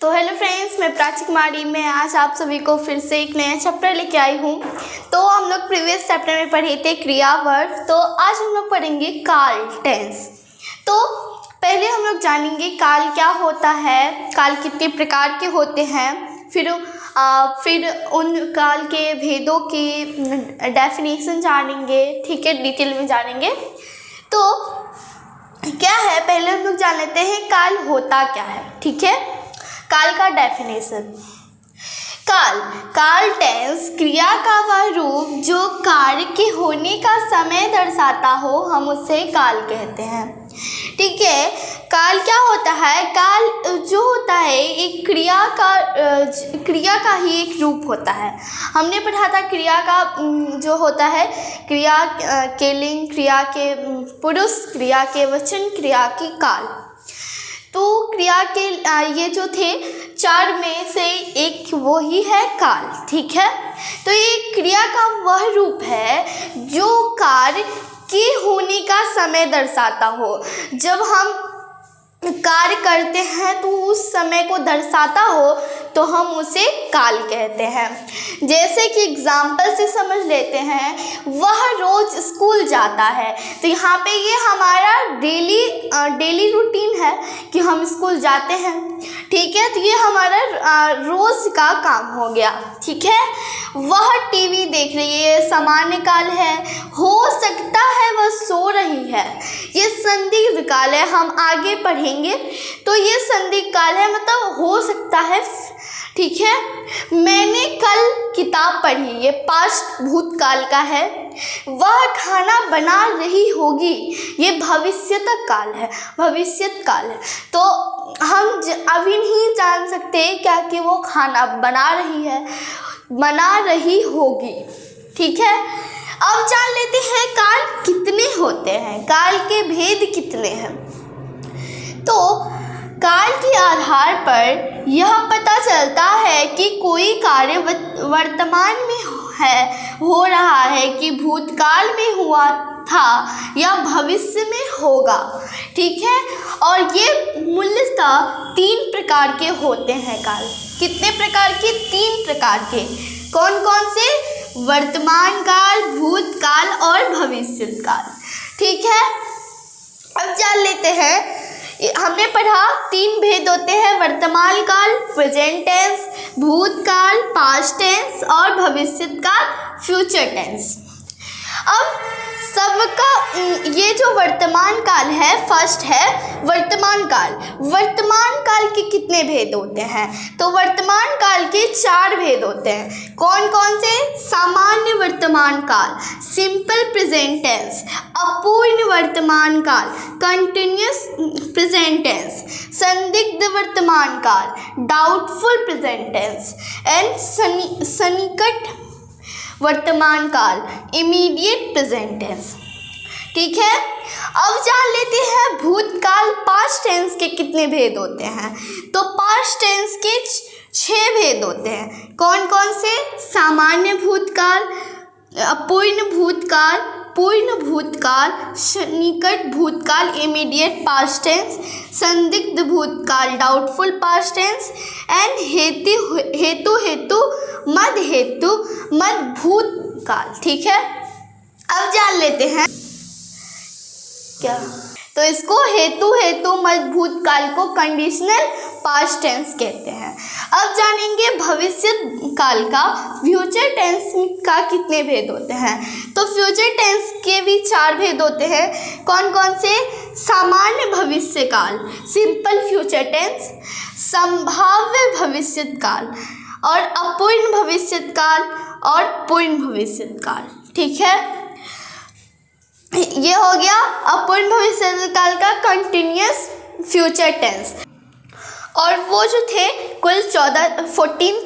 तो hello friends, मैं प्राची कुमारी। मैं आज आप सभी को फिर से एक नया चैप्टर लेके आई हूँ। तो हम लोग प्रीवियस चैप्टर में पढ़े थे क्रियावर्ग, तो आज हम लोग पढ़ेंगे काल टेंस। तो पहले हम लोग जानेंगे काल क्या होता है, काल कितने प्रकार के होते हैं, फिर उन काल के भेदों की डेफिनेशन जानेंगे, ठीक है, डिटेल में जानेंगे। तो क्या है, पहले हम लोग जान लेते हैं काल होता क्या है, ठीक है। काल का डेफिनेशन। काल टेंस क्रिया का वह रूप जो कार्य के होने का समय दर्शाता हो, हम उसे काल कहते हैं, ठीक है। काल क्या होता है? काल जो होता है एक क्रिया का ही एक रूप होता है। हमने पढ़ा था क्रिया का जो होता है, क्रिया के लिंग, क्रिया के पुरुष, क्रिया के वचन, क्रिया की काल। तो क्रिया के ये जो थे चार में से एक वो ही है काल, ठीक है। तो ये क्रिया का वह रूप है जो कार्य के होने का समय दर्शाता हो। जब हम कार्य करते हैं तो उस समय को दर्शाता हो तो हम उसे काल कहते हैं। जैसे कि एग्जाम्पल से समझ लेते हैं, वह रोज स्कूल जाता है, तो यहाँ पे ये हमारा डेली रूटीन है कि हम स्कूल जाते हैं, ठीक है। तो ये हमारा रोज का काम हो गया, ठीक है। वह टीवी देख रही है, सामान्य काल है। हो सकता है वह सो रही है, ये संदिग्ध काल है, हम आगे पढ़ेंगे। तो ये संदिग्ध काल है, मतलब हो सकता है, ठीक है। मैंने कल किताब पढ़ी, ये पास्ट भूतकाल का है। वह खाना बना रही होगी, ये भविष्यत काल है, भविष्यत काल है। तो हम अभी नहीं जान सकते क्या कि वो खाना बना रही है, बना रही होगी, ठीक है। अब जान लेते हैं काल कितने होते हैं, काल के भेद कितने हैं। तो काल के आधार पर यह पता चलता है कि कोई कार्य वर्तमान में हो रहा है कि भूतकाल में हुआ था या भविष्य में होगा, ठीक है। और ये मूलतः 3 प्रकार के होते हैं काल। कितने प्रकार के? 3 प्रकार के। कौन कौन से? वर्तमान काल, भूतकाल और भविष्यत काल, ठीक है। अब जान लेते हैं, हमने पढ़ा 3 भेद होते हैं, वर्तमान काल प्रेजेंट टेंस, भूतकाल पास्ट टेंस और भविष्यत काल फ्यूचर टेंस। अब सबका ये जो वर्तमान काल है, फर्स्ट है वर्तमान काल। वर्तमान काल के कितने भेद होते हैं? तो वर्तमान काल के 4 भेद होते हैं। कौन कौन से? सामान्य वर्तमान काल, सिंपल प्रेजेंट टेंस, अपूर्ण वर्तमान काल, कंटिन्यूअस प्रेजेंट टेंस, संदिग्ध वर्तमान काल, डाउटफुल प्रेजेंट टेंस एंड सन्निकट वर्तमान काल, इमीडिएट प्रेजेंट टेंस, ठीक है। अब जान लेते हैं भूतकाल पास्ट टेंस के कितने भेद होते हैं। तो पास्ट टेंस के 6 भेद होते हैं। कौन कौन से? सामान्य भूतकाल, अपूर्ण भूतकाल, पूर्ण भूतकाल, सन्निकट भूतकाल, इमीडिएट पास्ट टेंस, संदिग्ध भूतकाल, डाउटफुल पास्ट टेंस एंड हेतु मद भूतकाल, ठीक है। अब जान लेते हैं क्या, तो इसको हेतु मद भूतकाल को कंडीशनल पास्ट टेंस कहते हैं। अब जानेंगे भविष्य काल का, फ्यूचर टेंस का कितने भेद होते हैं। तो फ्यूचर टेंस के भी 4 भेद होते हैं। कौन कौन से? सामान्य भविष्य काल, सिंपल फ्यूचर टेंस, संभाव्य भविष्य काल और अपूर्ण भविष्य काल और पूर्ण भविष्य काल, ठीक है। ये हो गया अपूर्ण भविष्य काल का कंटिन्यूअस फ्यूचर टेंस। और वो जो थे कुल 14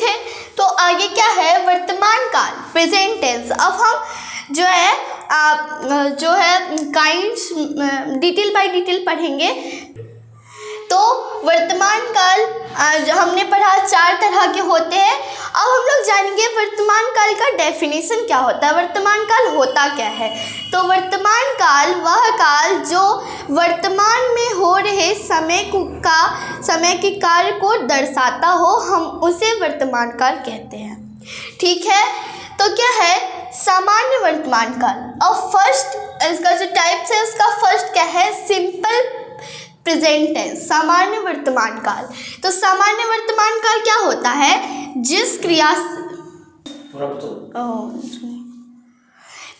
थे। तो आगे क्या है? वर्तमान काल, प्रेजेंट टेंस। अब हम जो है काइंड्स डिटेल बाय डिटेल पढ़ेंगे। तो वर्तमान काल हमने पढ़ा 4 तरह के होते हैं। अब हम लोग जानेंगे वर्तमान काल का डेफिनेशन क्या होता है, वर्तमान काल होता क्या है। तो वर्तमान काल वह काल जो वर्तमान में हो रहे समय के कार्य को दर्शाता हो, हम उसे वर्तमान काल कहते हैं। ठीक है, तो क्या है सामान्य वर्तमान काल। और फर्स्ट इसका जो टाइप्स है उसका फर्स्ट क्या है, सिंपल प्रेजेंट टेंस, सामान्य वर्तमान काल। तो सामान्य वर्तमान काल क्या होता है, जिस क्रिया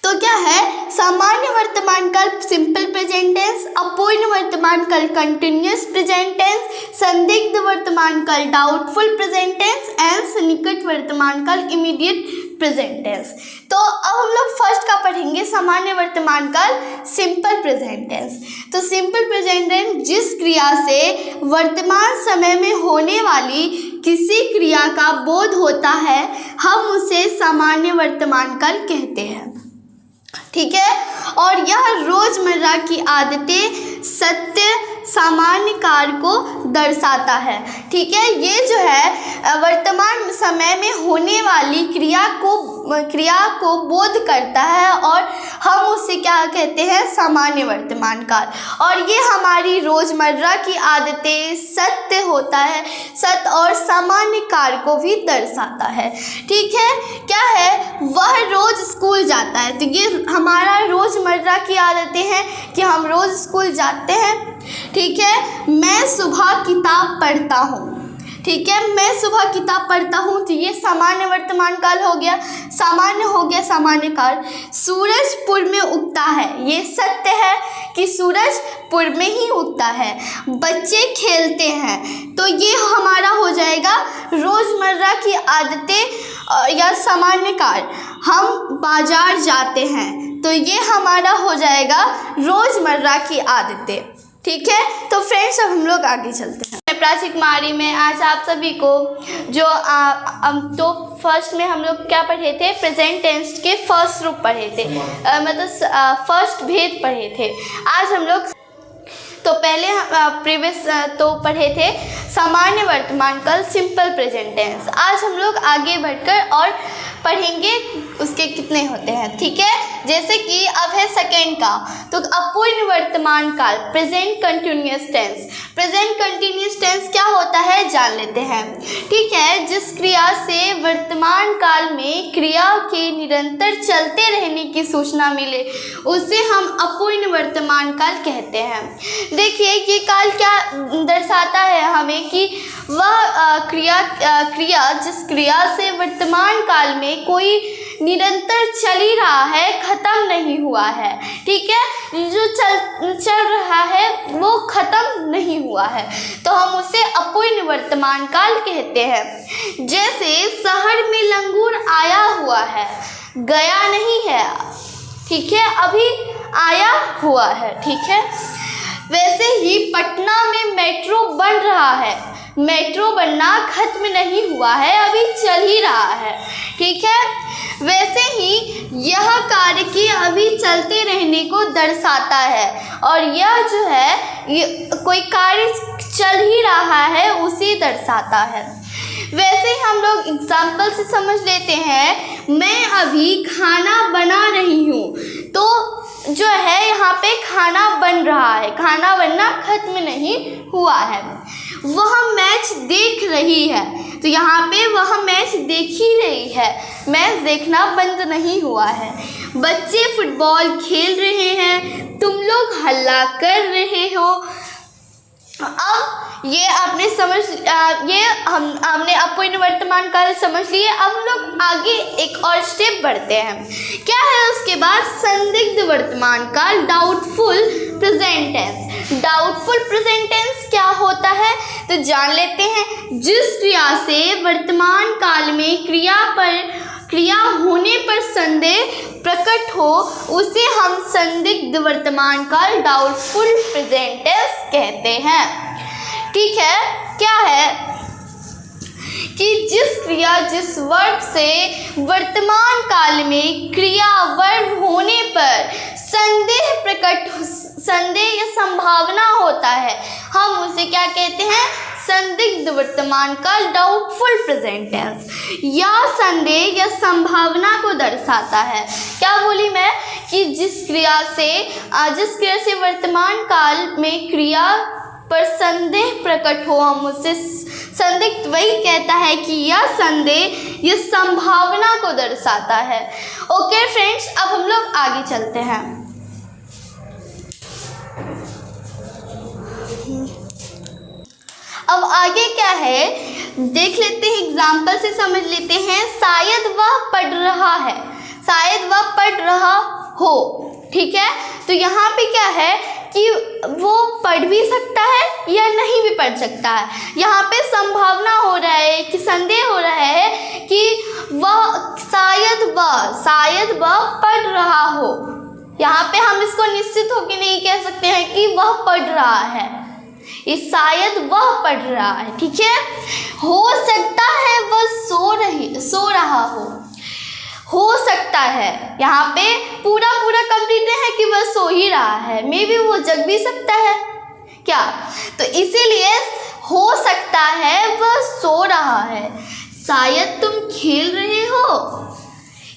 तो क्या है सामान्य वर्तमान काल सिंपल प्रेजेंट टेंस, अपूर्ण वर्तमान काल कंटिन्यूअस प्रेजेंट टेंस, संदिग्ध वर्तमान काल डाउटफुल प्रेजेंट टेंस एंड सन्निकट वर्तमान काल इमीडिएट प्रेजेंट टेंस। तो अब हम लोग फर्स्ट का पढ़ेंगे सामान्य वर्तमान काल सिंपल प्रेजेंट टेंस। तो सिंपल प्रेजेंट टेंस जिस क्रिया से वर्तमान समय में होने वाली किसी क्रिया का बोध होता है, हम उसे सामान्य वर्तमान काल कहते हैं। ठीक है, और यह रोजमर्रा की आदतें, सत्य, सामान्य कार्य को दर्शाता है। ठीक है, ये जो है वर्तमान समय में होने वाली क्रिया को बोध करता है और हम उसे क्या कहते हैं, सामान्य वर्तमान काल। और ये हमारी रोजमर्रा की आदतें, सत्य होता है, सत्य और सामान्य कार्य को भी दर्शाता है। ठीक है, क्या है वह रोज स्कूल जाता है, तो ये हमारा रोजमर्रा की आदतें हैं कि हम रोज स्कूल जाते हैं। ठीक है, मैं सुबह किताब पढ़ता हूँ। ठीक है, मैं सुबह किताब पढ़ता हूँ, तो ये सामान्य वर्तमान काल हो गया, सामान्य हो गया सामान्य काल। सूरज पूर्व में उगता है, ये सत्य है कि सूरज पूर्व में ही उगता है। बच्चे खेलते हैं, तो ये हमारा हो जाएगा रोजमर्रा की आदतें या सामान्य काल। हम बाजार जाते हैं, तो ये हमारा हो जाएगा रोजमर्रा की आदतें। ठीक है, तो फ्रेंड्स अब हम लोग आगे चलते हैं। प्राची कुमारी में आज आप सभी को जो तो फर्स्ट में हम लोग क्या पढ़े थे, प्रेजेंट टेंस के फर्स्ट रूप पढ़े थे, मतलब फर्स्ट भेद पढ़े थे। आज हम लोग तो पहले प्रीवियस तो पढ़े थे सामान्य वर्तमान काल सिंपल प्रेजेंट टेंस। आज हम लोग आगे बढ़कर और पढ़ेंगे उसके कितने होते हैं। ठीक है, जैसे कि अब है सेकेंड का, तो अपूर्ण वर्तमान काल present continuous tense. Present continuous tense क्या होता है जान लेते हैं। ठीक है, जिस क्रिया से वर्तमान काल में क्रिया के निरंतर चलते रहने की सूचना मिले, उसे हम अपूर्ण वर्तमान काल कहते हैं। देखिए ये काल क्या दर्शाता है हमें कि वह क्रिया जिस क्रिया से वर्तमान काल में कोई निरंतर चल ही रहा है, ख़त्म नहीं हुआ है। ठीक है, जो चल रहा है वो ख़त्म नहीं हुआ है, तो हम उसे अपूर्ण वर्तमान काल कहते हैं। जैसे शहर में लंगूर आया हुआ है, गया नहीं है। ठीक है, अभी आया हुआ है। ठीक है, वैसे ही पटना में मेट्रो बन रहा है, मेट्रो बनना खत्म नहीं हुआ है, अभी चल ही रहा है। ठीक है, वैसे ही यह कार्य के अभी चलते रहने को दर्शाता है, और यह जो है कोई कार्य चल ही रहा है उसे दर्शाता है। वैसे ही हम लोग एग्जाम्पल से समझ लेते हैं, मैं अभी खाना बना रही हूँ, तो जो है यहाँ पे खाना बन रहा है, खाना बनना खत्म नहीं हुआ है। वह मैच देख रही है, तो यहाँ पे वह मैच देख ही रही है, मैच देखना बंद नहीं हुआ है। बच्चे फुटबॉल खेल रहे हैं, तुम लोग हल्ला कर रहे हो। अब ये आपने हमने अपूर्ण वर्तमान काल समझ लिए। अब हम लोग आगे एक और स्टेप बढ़ते हैं। क्या है उसके बाद, संदिग्ध वर्तमान काल doubtful present tense. Doubtful present tense क्या होता है तो जान लेते हैं। जिस क्रिया से वर्तमान काल में क्रिया होने पर संदेह प्रकट हो, उसे हम संदिग्ध वर्तमान काल डाउटफुल प्रेजेंट टेंस कहते हैं। ठीक है, क्या है कि जिस वर्ब से वर्तमान काल में क्रिया वर्ब होने पर संदेह या संभावना होता है, हम उसे क्या कहते हैं, संदिग्ध वर्तमान काल डाउटफुल प्रेजेंट टेंस, यह संदेह या संभावना को दर्शाता है। क्या बोली मैं कि जिस क्रिया से वर्तमान काल में क्रिया पर संदेह प्रकट हो, हम उससे संदिग्ध, वही कहता है कि यह संदेह यह संभावना को दर्शाता है। ओके फ्रेंड्स, अब हम लोग आगे चलते हैं। अब आगे क्या है देख लेते हैं, एग्जाम्पल से समझ लेते हैं। शायद वह पढ़ रहा है, शायद वह पढ़ रहा हो, ठीक है। तो यहाँ पे क्या है कि वो पढ़ भी सकता है या नहीं भी पढ़ सकता है। यहाँ पे संभावना हो रहा है कि संदेह हो रहा है कि वह शायद वह पढ़ रहा हो। यहाँ पे हम इसको निश्चित होकर नहीं कह सकते हैं कि वह पढ़ रहा है, ये शायद वह पढ़ रहा है, ठीक है। हो सकता है वह सो रहा हो सकता है, यहाँ पे पूरा कंप्लीट है कि वह सो ही रहा है, मे बी वो जग भी सकता है क्या। तो इसीलिए हो सकता है वह सो रहा है। शायद तुम खेल रहे हो,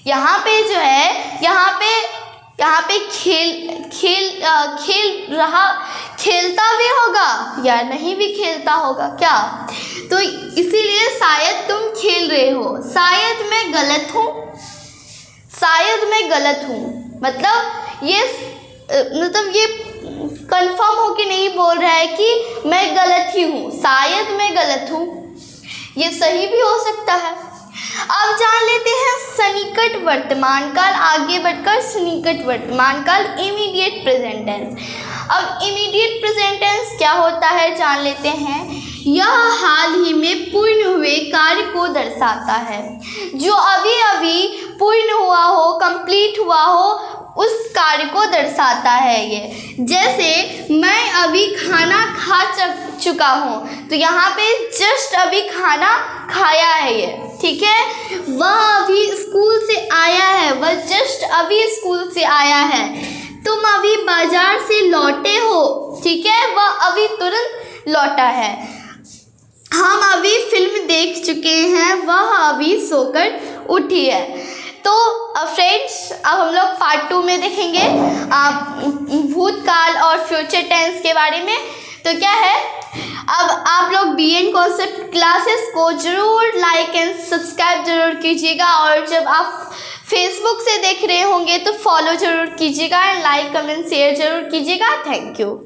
यहाँ पे जो है यहाँ पे खेलता भी होगा या नहीं भी खेलता होगा क्या। तो इसीलिए शायद तुम खेल रहे हो। शायद मैं गलत हूँ, मतलब ये कंफर्म हो के नहीं बोल रहा है कि मैं गलत ही हूँ, शायद मैं गलत हूँ, ये सही भी हो सकता है। अब जान लेते हैं सन्निकट वर्तमान काल। आगे बढ़कर सन्निकट वर्तमान काल, इमीडिएट प्रेजेंट टेंस। अब इमीडिएट प्रेजेंट टेंस क्या होता है जान लेते हैं। यह हाल ही में पूर्ण हुए कार्य को दर्शाता है, जो अभी अभी पूर्ण हुआ हो, कंप्लीट हुआ हो, उस कार्य को दर्शाता है ये। जैसे मैं अभी खाना खा चुका हूँ, तो यहाँ पे जस्ट अभी खाना खाया है ये, ठीक है। वह अभी स्कूल से आया है, वह जस्ट अभी स्कूल से आया है। तुम अभी बाजार से लौटे हो, ठीक है, वह अभी तुरंत लौटा है। हम अभी फिल्म देख चुके हैं, वह अभी सोकर उठी है। तो फ्रेंड्स, अब हम लोग पार्ट 2 में देखेंगे भूतकाल और फ्यूचर टेंस के बारे में। तो क्या है, अब आप लोग BN कॉन्सेप्ट क्लासेस को ज़रूर लाइक एंड सब्सक्राइब जरूर कीजिएगा, और जब आप फेसबुक से देख रहे होंगे तो फॉलो ज़रूर कीजिएगा, एंड लाइक कमेंट शेयर ज़रूर कीजिएगा। Thank you.